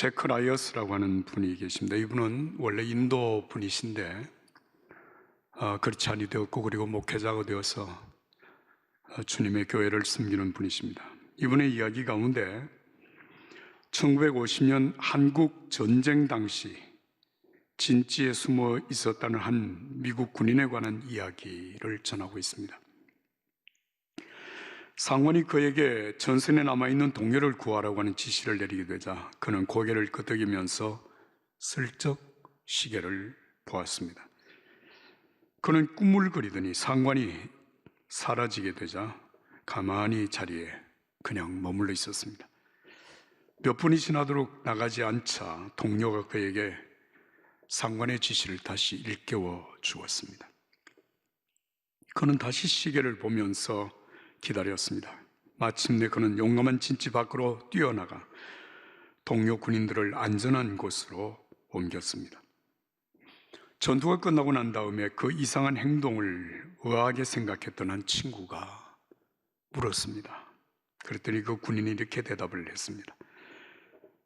제크 라이어스라고 하는 분이 계십니다. 이분은 원래 인도 분이신데 크리스찬이 되었고 그리고 목회자가 되어서 주님의 교회를 섬기는 분이십니다. 이분의 이야기 가운데 1950년 한국 전쟁 당시 진지에 숨어 있었다는 한 미국 군인에 관한 이야기를 전하고 있습니다. 상관이 그에게 전선에 남아있는 동료를 구하라고 하는 지시를 내리게 되자 그는 고개를 끄덕이면서 슬쩍 시계를 보았습니다. 그는 꿈을 그리더니 상관이 사라지게 되자 가만히 자리에 그냥 머물러 있었습니다. 몇 분이 지나도록 나가지 않자 동료가 그에게 상관의 지시를 다시 일깨워 주었습니다. 그는 다시 시계를 보면서 기다렸습니다. 마침내 그는 용감한 진지 밖으로 뛰어나가 동료 군인들을 안전한 곳으로 옮겼습니다. 전투가 끝나고 난 다음에 그 이상한 행동을 의아하게 생각했던 한 친구가 물었습니다. 그랬더니 그 군인이 이렇게 대답을 했습니다.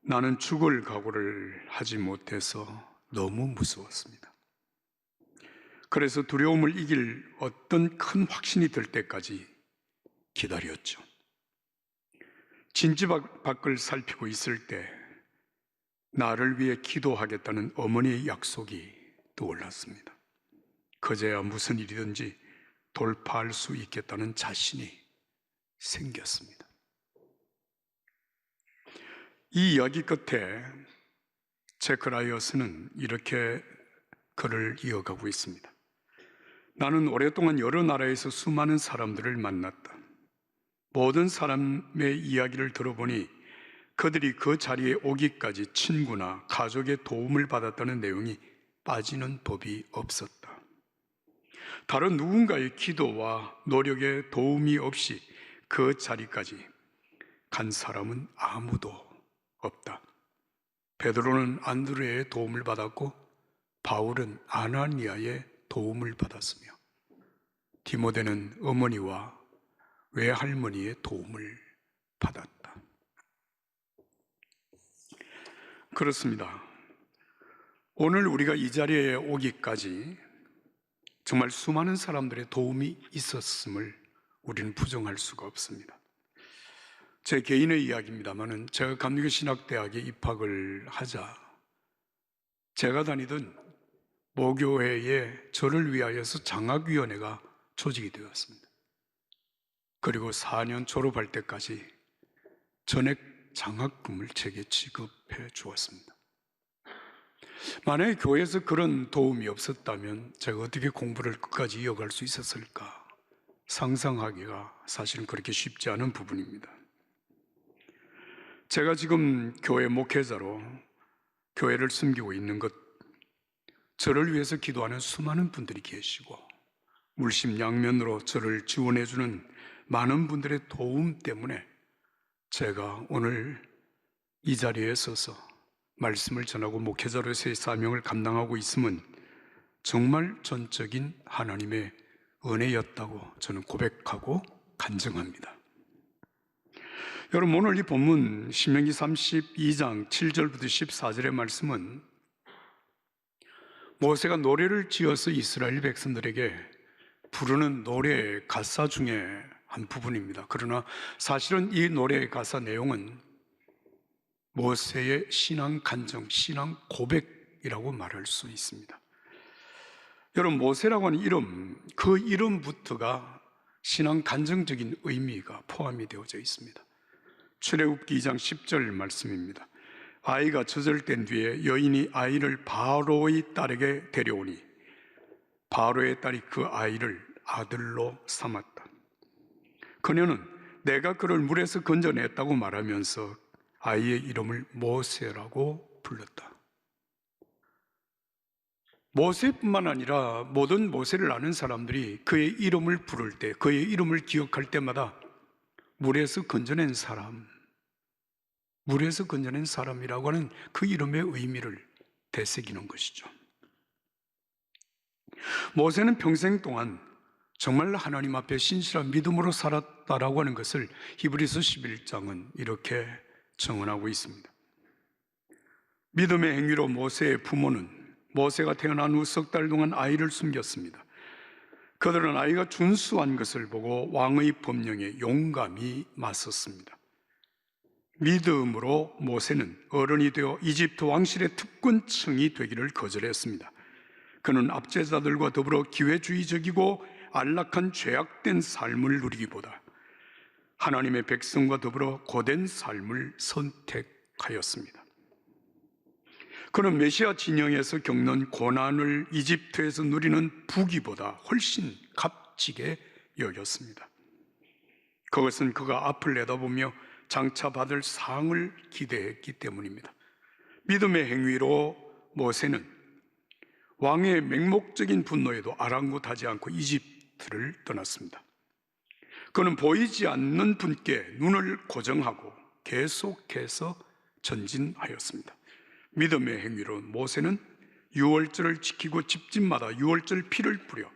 나는 죽을 각오를 하지 못해서 너무 무서웠습니다. 그래서 두려움을 이길 어떤 큰 확신이 들 때까지 기다렸죠. 진지 밖을 살피고 있을 때 나를 위해 기도하겠다는 어머니의 약속이 떠올랐습니다. 그제야 무슨 일이든지 돌파할 수 있겠다는 자신이 생겼습니다. 이 이야기 끝에 제크 라이어스는 이렇게 글을 이어가고 있습니다. 나는 오랫동안 여러 나라에서 수많은 사람들을 만났다. 모든 사람의 이야기를 들어보니 그들이 그 자리에 오기까지 친구나 가족의 도움을 받았다는 내용이 빠지는 법이 없었다. 다른 누군가의 기도와 노력에 도움이 없이 그 자리까지 간 사람은 아무도 없다. 베드로는 안드레의 도움을 받았고 바울은 아나니아의 도움을 받았으며 디모데는 어머니와 외할머니의 도움을 받았다. 그렇습니다. 오늘 우리가 이 자리에 오기까지 정말 수많은 사람들의 도움이 있었음을 우리는 부정할 수가 없습니다. 제 개인의 이야기입니다만은 제가 감리교 신학대학에 입학을 하자 제가 다니던 모교회에 저를 위하여서 장학위원회가 조직이 되었습니다. 그리고 4년 졸업할 때까지 전액 장학금을 제게 지급해 주었습니다. 만약에 교회에서 그런 도움이 없었다면 제가 어떻게 공부를 끝까지 이어갈 수 있었을까 상상하기가 사실은 그렇게 쉽지 않은 부분입니다. 제가 지금 교회 목회자로 교회를 섬기고 있는 것, 저를 위해서 기도하는 수많은 분들이 계시고 물심양면으로 저를 지원해주는 많은 분들의 도움 때문에 제가 오늘 이 자리에 서서 말씀을 전하고 목회자로서의 사명을 감당하고 있음은 정말 전적인 하나님의 은혜였다고 저는 고백하고 간증합니다. 여러분, 오늘 이 본문 신명기 32장 7절부터 14절의 말씀은 모세가 노래를 지어서 이스라엘 백성들에게 부르는 노래의 가사 중에 한 부분입니다. 그러나 사실은 이 노래의 가사 내용은 모세의 신앙 간증, 신앙 고백이라고 말할 수 있습니다. 여러분, 모세라고 하는 이름, 그 이름부터가 신앙 간증적인 의미가 포함이 되어져 있습니다. 출애굽기 2장 10절 말씀입니다. 아이가 젖을된 뒤에 여인이 아이를 바로의 딸에게 데려오니 바로의 딸이 그 아이를 아들로 삼았다. 그녀는 내가 그를 물에서 건져냈다고 말하면서 아이의 이름을 모세라고 불렀다. 모세뿐만 아니라 모든 모세를 아는 사람들이 그의 이름을 부를 때, 그의 이름을 기억할 때마다 물에서 건져낸 사람, 물에서 건져낸 사람이라고 하는 그 이름의 의미를 되새기는 것이죠. 모세는 평생 동안 정말 하나님 앞에 신실한 믿음으로 살았다라고 하는 것을 히브리서 11장은 이렇게 증언하고 있습니다. 믿음의 행위로 모세의 부모는 모세가 태어난 후 석 달 동안 아이를 숨겼습니다. 그들은 아이가 준수한 것을 보고 왕의 법령에 용감히 맞섰습니다. 믿음으로 모세는 어른이 되어 이집트 왕실의 특권층이 되기를 거절했습니다. 그는 압제자들과 더불어 기회주의적이고 안락한 죄악된 삶을 누리기보다 하나님의 백성과 더불어 고된 삶을 선택하였습니다. 그는 메시아 진영에서 겪는 고난을 이집트에서 누리는 부귀보다 훨씬 값지게 여겼습니다. 그것은 그가 앞을 내다보며 장차 받을 상을 기대했기 때문입니다. 믿음의 행위로 모세는 왕의 맹목적인 분노에도 아랑곳하지 않고 이집트를 떠났습니다. 그는 보이지 않는 분께 눈을 고정하고 계속해서 전진하였습니다. 믿음의 행위로 모세는 유월절을 지키고 집집마다 유월절 피를 뿌려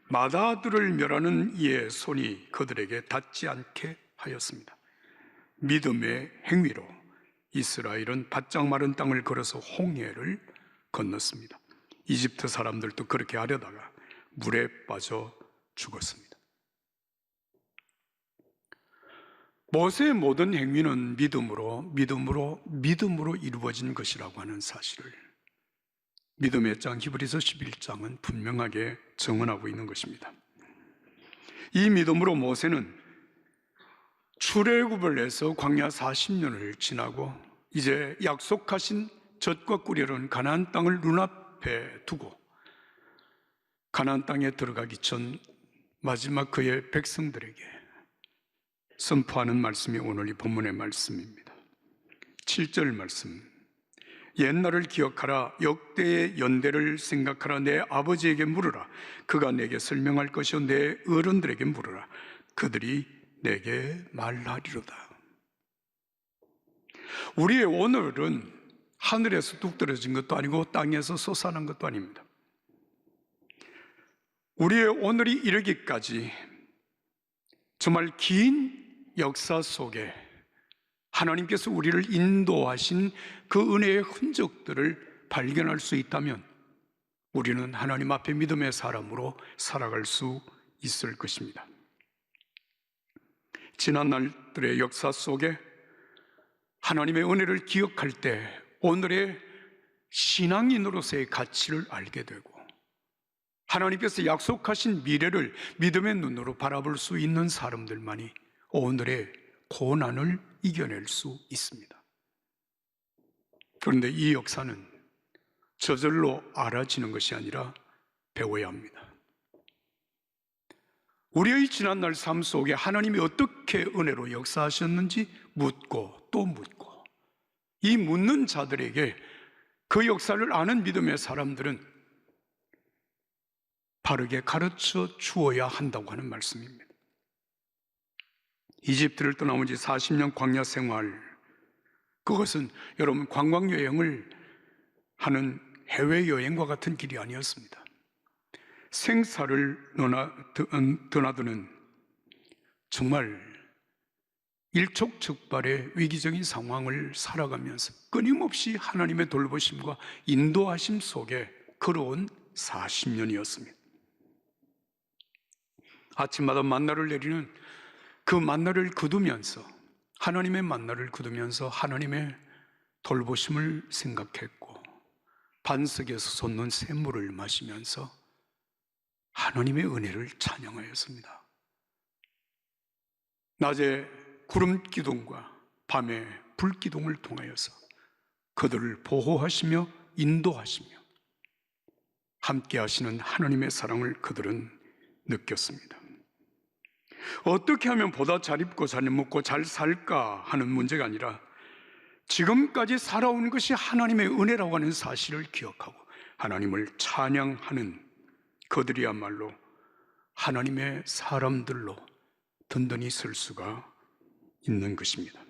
마다들을 멸하는 이의 손이 그들에게 닿지 않게 하였습니다. 믿음의 행위로 이스라엘은 바짝 마른 땅을 걸어서 홍해를 건넜습니다. 이집트 사람들도 그렇게 하려다가 물에 빠져 죽었습니다. 모세의 모든 행위는 믿음으로 이루어진 것이라고 하는 사실을 믿음의 장 히브리서 11장은 분명하게 증언하고 있는 것입니다. 이 믿음으로 모세는 출애굽을 해서 광야 40년을 지나고 이제 약속하신 젖과 꿀이라는 가나안 땅을 눈앞에 두고 가나안 땅에 들어가기 전 마지막 그의 백성들에게 선포하는 말씀이 오늘 이 본문의 말씀입니다. 7절 말씀. 옛날을 기억하라. 역대의 연대를 생각하라. 내 아버지에게 물으라. 그가 내게 설명할 것이요 내 어른들에게 물으라. 그들이 내게 말하리로다. 우리의 오늘은 하늘에서 뚝 떨어진 것도 아니고 땅에서 솟아난 것도 아닙니다. 우리의 오늘이 이르기까지 정말 긴 역사 속에 하나님께서 우리를 인도하신 그 은혜의 흔적들을 발견할 수 있다면 우리는 하나님 앞에 믿음의 사람으로 살아갈 수 있을 것입니다. 지난 날들의 역사 속에 하나님의 은혜를 기억할 때 오늘의 신앙인으로서의 가치를 알게 되고 하나님께서 약속하신 미래를 믿음의 눈으로 바라볼 수 있는 사람들만이 오늘의 고난을 이겨낼 수 있습니다. 그런데 이 역사는 저절로 알아지는 것이 아니라 배워야 합니다. 우리의 지난날 삶 속에 하나님이 어떻게 은혜로 역사하셨는지 묻고 또 묻고 이 묻는 자들에게 그 역사를 아는 믿음의 사람들은 바르게 가르쳐 주어야 한다고 하는 말씀입니다. 이집트를 떠나온 지 40년 광야 생활, 그것은 여러분 관광여행을 하는 해외여행과 같은 길이 아니었습니다. 생사를 드나드는 정말 일촉즉발의 위기적인 상황을 살아가면서 끊임없이 하나님의 돌보심과 인도하심 속에 걸어온 40년이었습니다. 아침마다 만나를 내리는 그 만나를 거두면서 하나님의 만나를 거두면서 하나님의 돌보심을 생각했고 반석에서 솟는 샘물을 마시면서 하나님의 은혜를 찬양하였습니다. 낮에 구름 기둥과 밤에 불 기둥을 통하여서 그들을 보호하시며 인도하시며 함께 하시는 하나님의 사랑을 그들은 느꼈습니다. 어떻게 하면 보다 잘 입고 잘 먹고 잘 살까 하는 문제가 아니라 지금까지 살아온 것이 하나님의 은혜라고 하는 사실을 기억하고 하나님을 찬양하는 그들이야말로 하나님의 사람들로 든든히 설 수가 있는 것입니다.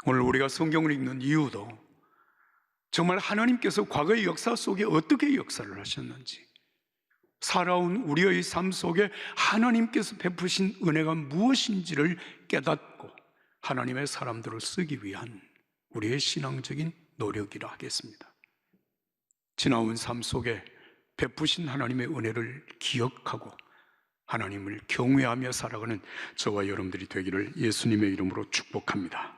오늘 우리가 성경을 읽는 이유도 정말 하나님께서 과거의 역사 속에 어떻게 역사를 하셨는지, 살아온 우리의 삶 속에 하나님께서 베푸신 은혜가 무엇인지를 깨닫고 하나님의 사람들을 쓰기 위한 우리의 신앙적인 노력이라 하겠습니다. 지나온 삶 속에 베푸신 하나님의 은혜를 기억하고 하나님을 경외하며 살아가는 저와 여러분들이 되기를 예수님의 이름으로 축복합니다.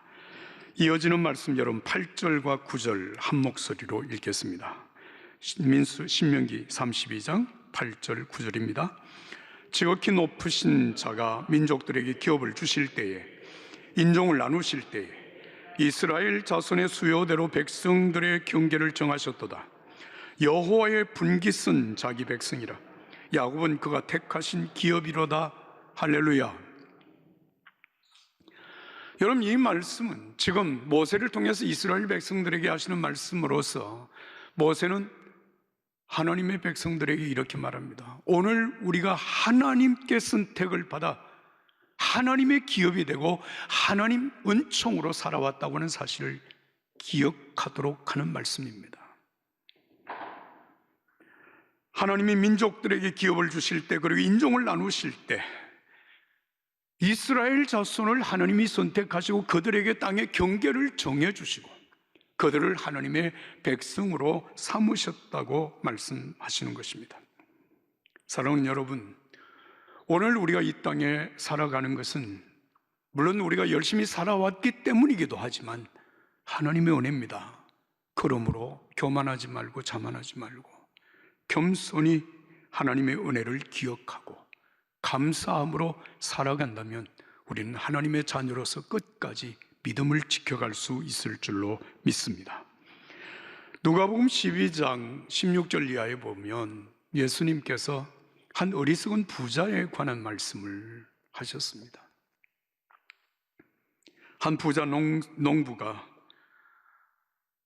이어지는 말씀 여러분 8절과 9절 한 목소리로 읽겠습니다. 신명기 32장 8절 9절입니다. 지극히 높으신 자가 민족들에게 기업을 주실 때에, 인종을 나누실 때에 이스라엘 자손의 수요대로 백성들의 경계를 정하셨도다. 여호와의 분깃은 자기 백성이라. 야곱은 그가 택하신 기업이로다. 할렐루야. 여러분, 이 말씀은 지금 모세를 통해서 이스라엘 백성들에게 하시는 말씀으로서 모세는 하나님의 백성들에게 이렇게 말합니다. 오늘 우리가 하나님께 선택을 받아 하나님의 기업이 되고 하나님 은총으로 살아왔다고 하는 사실을 기억하도록 하는 말씀입니다. 하나님이 민족들에게 기업을 주실 때, 그리고 인종을 나누실 때 이스라엘 자손을 하나님이 선택하시고 그들에게 땅의 경계를 정해주시고 그들을 하나님의 백성으로 삼으셨다고 말씀하시는 것입니다. 사랑하는 여러분, 오늘 우리가 이 땅에 살아가는 것은 물론 우리가 열심히 살아왔기 때문이기도 하지만 하나님의 은혜입니다. 그러므로 교만하지 말고 자만하지 말고 겸손히 하나님의 은혜를 기억하고 감사함으로 살아간다면 우리는 하나님의 자녀로서 끝까지 믿음을 지켜갈 수 있을 줄로 믿습니다. 누가복음 12장 16절 이하에 보면 예수님께서 한 어리석은 부자에 관한 말씀을 하셨습니다. 한 부자 농부가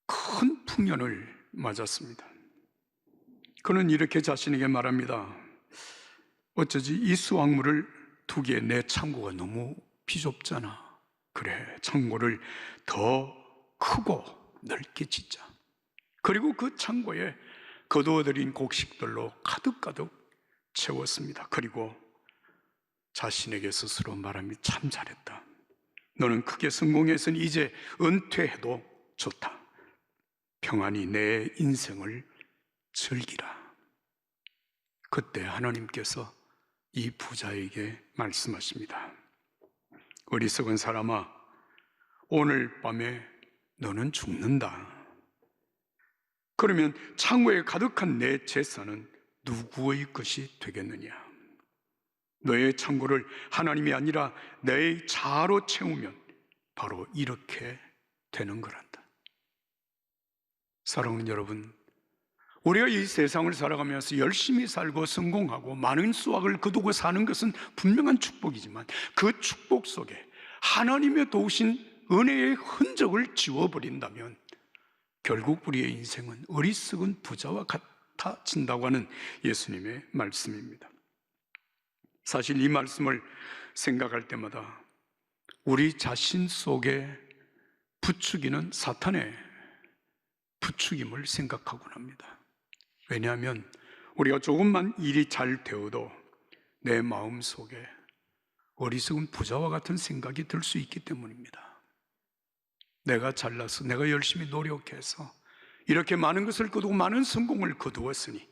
큰 풍년을 맞았습니다. 그는 이렇게 자신에게 말합니다. 어쩌지 이 수확물을 두기에 내 창고가 너무 비좁잖아. 그래, 창고를 더 크고 넓게 짓자. 그리고 그 창고에 거두어들인 곡식들로 가득가득 채웠습니다. 그리고 자신에게 스스로 말합니다. 참 잘했다. 너는 크게 성공했으니 이제 은퇴해도 좋다. 평안히 내 인생을 즐기라. 그때 하나님께서 이 부자에게 말씀하십니다. 어리석은 사람아, 오늘 밤에 너는 죽는다. 그러면 창고에 가득한 내 재산은 누구의 것이 되겠느냐? 너의 창고를 하나님이 아니라 내 자아로 채우면 바로 이렇게 되는 거란다. 사랑하는 여러분, 우리가 이 세상을 살아가면서 열심히 살고 성공하고 많은 수확을 거두고 사는 것은 분명한 축복이지만 그 축복 속에 하나님의 도우신 은혜의 흔적을 지워버린다면 결국 우리의 인생은 어리석은 부자와 같아진다고 하는 예수님의 말씀입니다. 사실 이 말씀을 생각할 때마다 우리 자신 속에 부추기는 사탄의 부추김을 생각하곤 합니다. 왜냐하면 우리가 조금만 일이 잘 되어도 내 마음 속에 어리석은 부자와 같은 생각이 들 수 있기 때문입니다. 내가 잘나서 내가 열심히 노력해서 이렇게 많은 것을 거두고 많은 성공을 거두었으니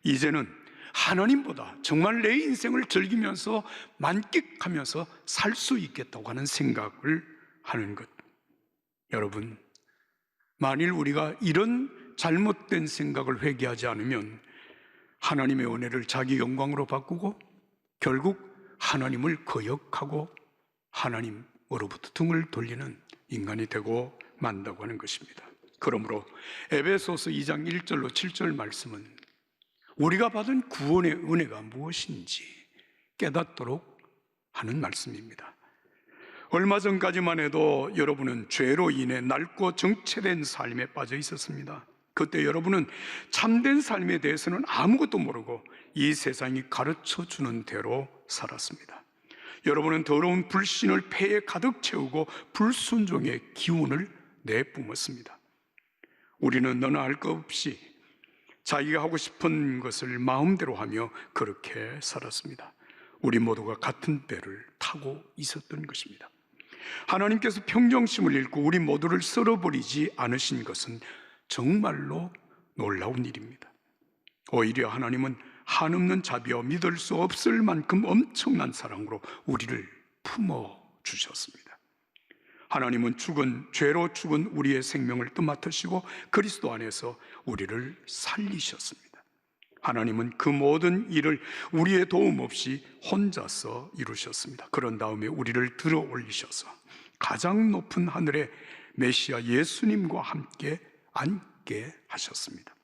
이제는 하나님보다 정말 내 인생을 즐기면서 만끽하면서 살 수 있겠다고 하는 생각을 하는 것. 여러분, 만일 우리가 이런 잘못된 생각을 회개하지 않으면 하나님의 은혜를 자기 영광으로 바꾸고 결국 하나님을 거역하고 하나님으로부터 등을 돌리는 인간이 되고 만다고 하는 것입니다. 그러므로 에베소서 2장 1절로 7절 말씀은 우리가 받은 구원의 은혜가 무엇인지 깨닫도록 하는 말씀입니다. 얼마 전까지만 해도 여러분은 죄로 인해 낡고 정체된 삶에 빠져 있었습니다. 그때 여러분은 참된 삶에 대해서는 아무것도 모르고 이 세상이 가르쳐주는 대로 살았습니다. 여러분은 더러운 불신을 폐에 가득 채우고 불순종의 기운을 내뿜었습니다. 우리는 너나 할 것 없이 자기가 하고 싶은 것을 마음대로 하며 그렇게 살았습니다. 우리 모두가 같은 배를 타고 있었던 것입니다. 하나님께서 평정심을 잃고 우리 모두를 썰어버리지 않으신 것은 정말로 놀라운 일입니다. 오히려 하나님은 한없는 자비와 믿을 수 없을 만큼 엄청난 사랑으로 우리를 품어주셨습니다. 하나님은 죄로 죽은 우리의 생명을 떠맡으시고 그리스도 안에서 우리를 살리셨습니다. 하나님은 그 모든 일을 우리의 도움 없이 혼자서 이루셨습니다. 그런 다음에 우리를 들어 올리셔서 가장 높은 하늘에 메시아 예수님과 함께 앉게 하셨습니다.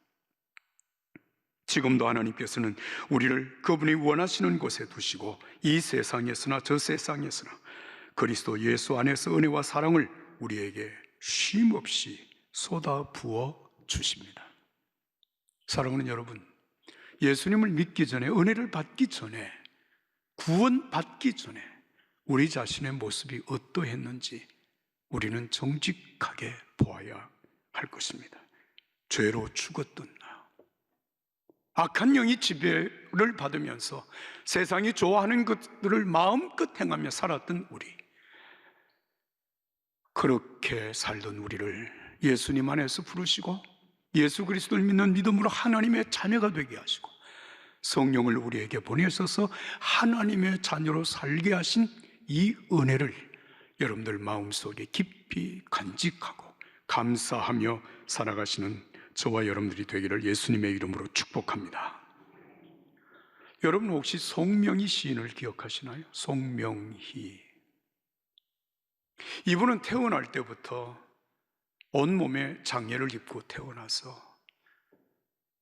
지금도 하나님께서는 우리를 그분이 원하시는 곳에 두시고 이 세상에서나 저 세상에서나 그리스도 예수 안에서 은혜와 사랑을 우리에게 쉼없이 쏟아 부어 주십니다. 사랑하는 여러분, 예수님을 믿기 전에, 은혜를 받기 전에, 구원받기 전에 우리 자신의 모습이 어떠했는지 우리는 정직하게 보아야 할 것입니다. 죄로 죽었던 나, 악한 영이 지배를 받으면서 세상이 좋아하는 것들을 마음껏 행하며 살았던 우리, 그렇게 살던 우리를 예수님 안에서 부르시고 예수 그리스도를 믿는 믿음으로 하나님의 자녀가 되게 하시고 성령을 우리에게 보내셔서 하나님의 자녀로 살게 하신 이 은혜를 여러분들 마음속에 깊이 간직하고 감사하며 살아가시는 저와 여러분들이 되기를 예수님의 이름으로 축복합니다. 여러분 혹시 송명희 시인을 기억하시나요? 송명희. 이분은 태어날 때부터 온몸에 장애를 입고 태어나서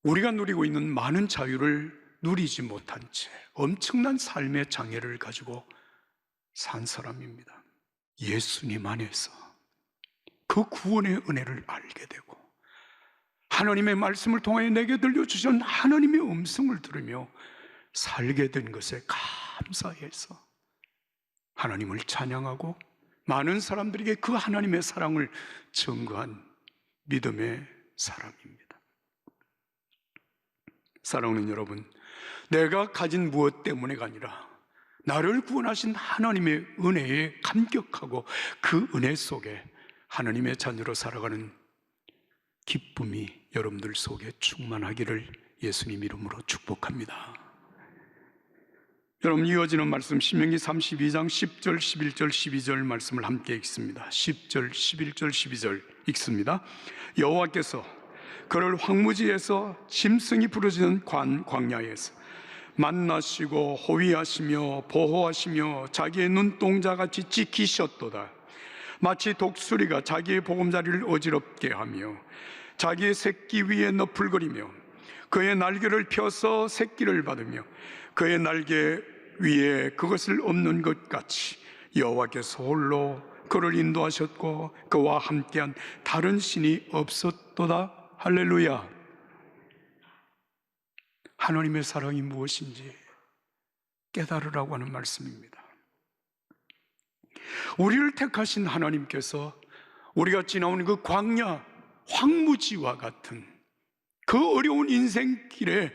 우리가 누리고 있는 많은 자유를 누리지 못한 채 엄청난 삶의 장애를 가지고 산 사람입니다. 예수님 안에서 그 구원의 은혜를 알게 되고 하나님의 말씀을 통하여 내게 들려주신 하나님의 음성을 들으며 살게 된 것에 감사해서 하나님을 찬양하고 많은 사람들에게 그 하나님의 사랑을 증거한 믿음의 사람입니다. 사랑하는 여러분, 내가 가진 무엇 때문에가 아니라 나를 구원하신 하나님의 은혜에 감격하고 그 은혜 속에 하나님의 자녀로 살아가는 기쁨이 여러분들 속에 충만하기를 예수님 이름으로 축복합니다. 여러분, 이어지는 말씀 신명기 32장 10절, 11절, 12절 말씀을 함께 읽습니다. 10절, 11절, 12절 읽습니다. 여호와께서 그를 황무지에서 짐승이 부르짖는 광야에서 만나시고 호위하시며 보호하시며 자기의 눈동자같이 지키셨도다. 마치 독수리가 자기의 보금자리를 어지럽게 하며 자기의 새끼 위에 너풀거리며 그의 날개를 펴서 새끼를 받으며 그의 날개 위에 그것을 없는 것 같이 여호와께서 홀로 그를 인도하셨고 그와 함께한 다른 신이 없었도다. 할렐루야. 하나님의 사랑이 무엇인지 깨달으라고 하는 말씀입니다. 우리를 택하신 하나님께서 우리가 지나오는 그 광야, 황무지와 같은 그 어려운 인생길에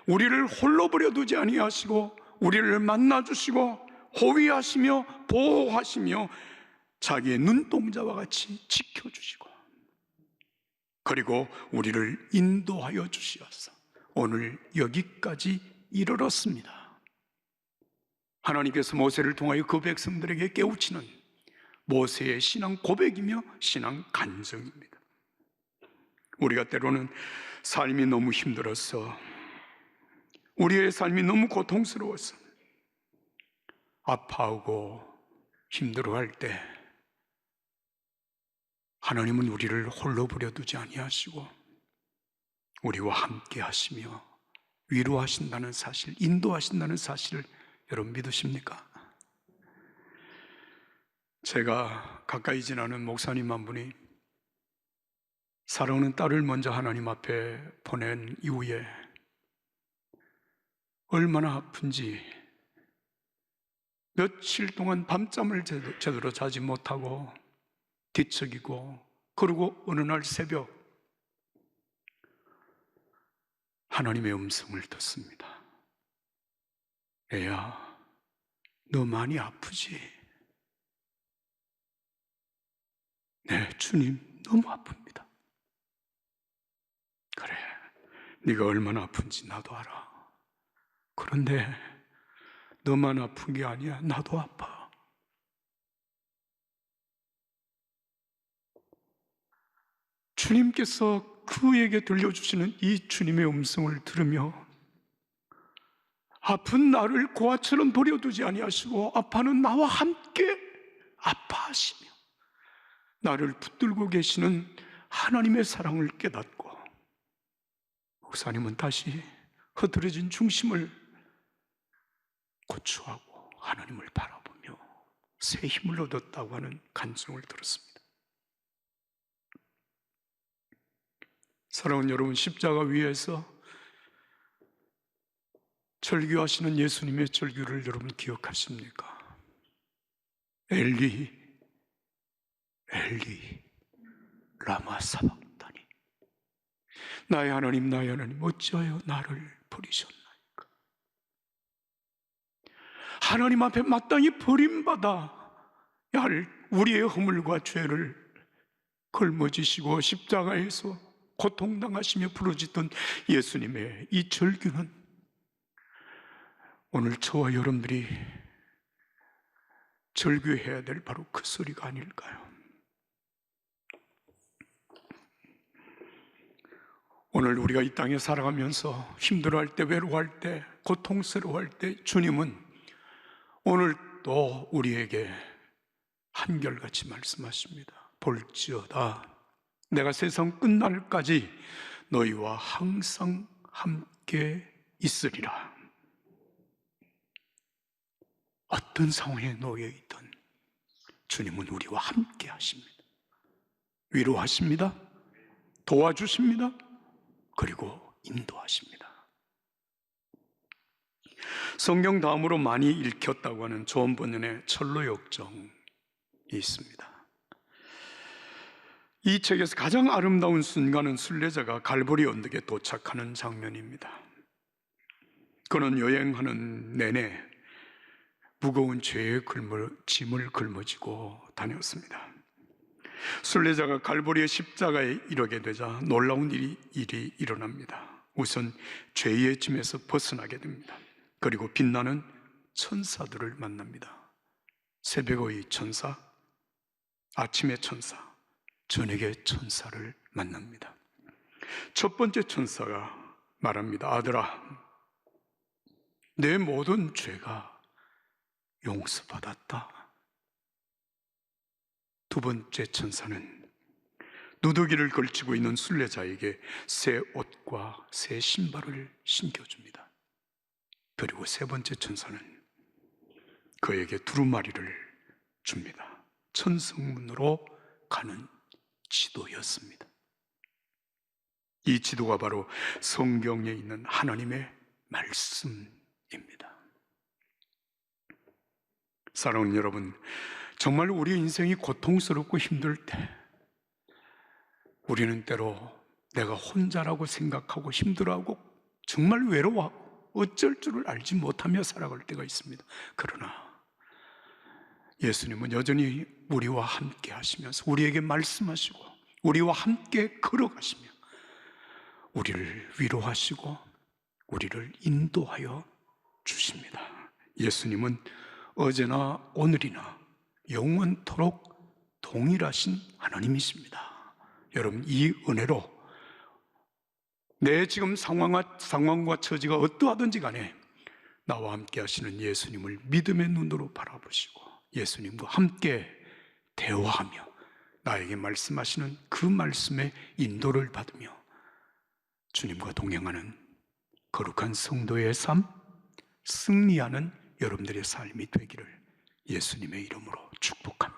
우리를 홀로 버려두지 아니하시고 우리를 만나주시고 호위하시며 보호하시며 자기의 눈동자와 같이 지켜주시고 그리고 우리를 인도하여 주시어서 오늘 여기까지 이르렀습니다. 하나님께서 모세를 통하여 그 백성들에게 깨우치는 모세의 신앙 고백이며 신앙 간증입니다. 우리가 때로는 삶이 너무 힘들어서, 우리의 삶이 너무 고통스러워서 아파하고 힘들어할 때 하나님은 우리를 홀로 버려두지 아니하시고 우리와 함께 하시며 위로하신다는 사실, 인도하신다는 사실을 여러분 믿으십니까? 제가 가까이 지나는 목사님 한 분이 사랑하는 딸을 먼저 하나님 앞에 보낸 이후에 얼마나 아픈지 며칠 동안 밤잠을 제대로 자지 못하고 뒤척이고, 그리고 어느 날 새벽 하나님의 음성을 듣습니다. 애야, 너 많이 아프지? 주님 너무 아픕니다. 그래, 네가 얼마나 아픈지 나도 알아. 그런데 너만 아픈 게 아니야. 나도 아파. 주님께서 그에게 들려주시는 이 주님의 음성을 들으며 아픈 나를 고아처럼 버려두지 아니하시고 아파하는 나와 함께 아파하시며 나를 붙들고 계시는 하나님의 사랑을 깨닫고 목사님은 다시 흐트러진 중심을 고추하고 하나님을 바라보며 새 힘을 얻었다고 하는 간증을 들었습니다. 사랑하는 여러분, 십자가 위에서 절규하시는 예수님의 절규를 여러분 기억하십니까? 엘리, 엘리, 라마 사박다니. 나의 하나님, 어찌하여 나를 버리셨나이까? 하나님 앞에 마땅히 버림받아 할 우리의 허물과 죄를 걸머지시고 십자가에서 고통당하시며 부르짖던 예수님의 이 절규는 오늘 저와 여러분들이 절규해야 될 바로 그 소리가 아닐까요? 오늘 우리가 이 땅에 살아가면서 힘들어할 때, 외로워할 때, 고통스러워할 때 주님은 오늘 또 우리에게 한결같이 말씀하십니다. 볼지어다 내가 세상 끝날까지 너희와 항상 함께 있으리라. 어떤 상황에 놓여 있든 주님은 우리와 함께 하십니다. 위로하십니다. 도와주십니다. 그리고 인도하십니다. 성경 다음으로 많이 읽혔다고 하는 존 번연의 철로역정이 있습니다. 이 책에서 가장 아름다운 순간은 순례자가 갈보리 언덕에 도착하는 장면입니다. 그는 여행하는 내내 무거운 죄의 짐을 짊어지고 다녔습니다. 순례자가 갈보리의 십자가에 이르게 되자 놀라운 일이 일어납니다. 우선 죄의 짐에서 벗어나게 됩니다. 그리고 빛나는 천사들을 만납니다. 새벽의 천사, 아침의 천사, 저녁의 천사를 만납니다. 첫 번째 천사가 말합니다. 아들아, 내 모든 죄가 용서받았다. 두 번째 천사는 누더기를 걸치고 있는 순례자에게 새 옷과 새 신발을 신겨줍니다. 그리고 세 번째 천사는 그에게 두루마리를 줍니다. 천성문으로 가는 지도였습니다. 이 지도가 바로 성경에 있는 하나님의 말씀입니다. 사랑하는 여러분, 정말 우리 인생이 고통스럽고 힘들 때 우리는 때로 내가 혼자라고 생각하고 힘들어하고 정말 외로워하고 어쩔 줄을 알지 못하며 살아갈 때가 있습니다. 그러나 예수님은 여전히 우리와 함께 하시면서 우리에게 말씀하시고 우리와 함께 걸어가시며 우리를 위로하시고 우리를 인도하여 주십니다. 예수님은 어제나 오늘이나 영원토록 동일하신 하나님이십니다. 여러분, 이 은혜로 내 지금 상황과 처지가 어떠하든지 간에 나와 함께 하시는 예수님을 믿음의 눈으로 바라보시고 예수님과 함께 대화하며 나에게 말씀하시는 그 말씀의 인도를 받으며 주님과 동행하는 거룩한 성도의 삶, 승리하는 여러분들의 삶이 되기를 예수님의 이름으로 축복합니다.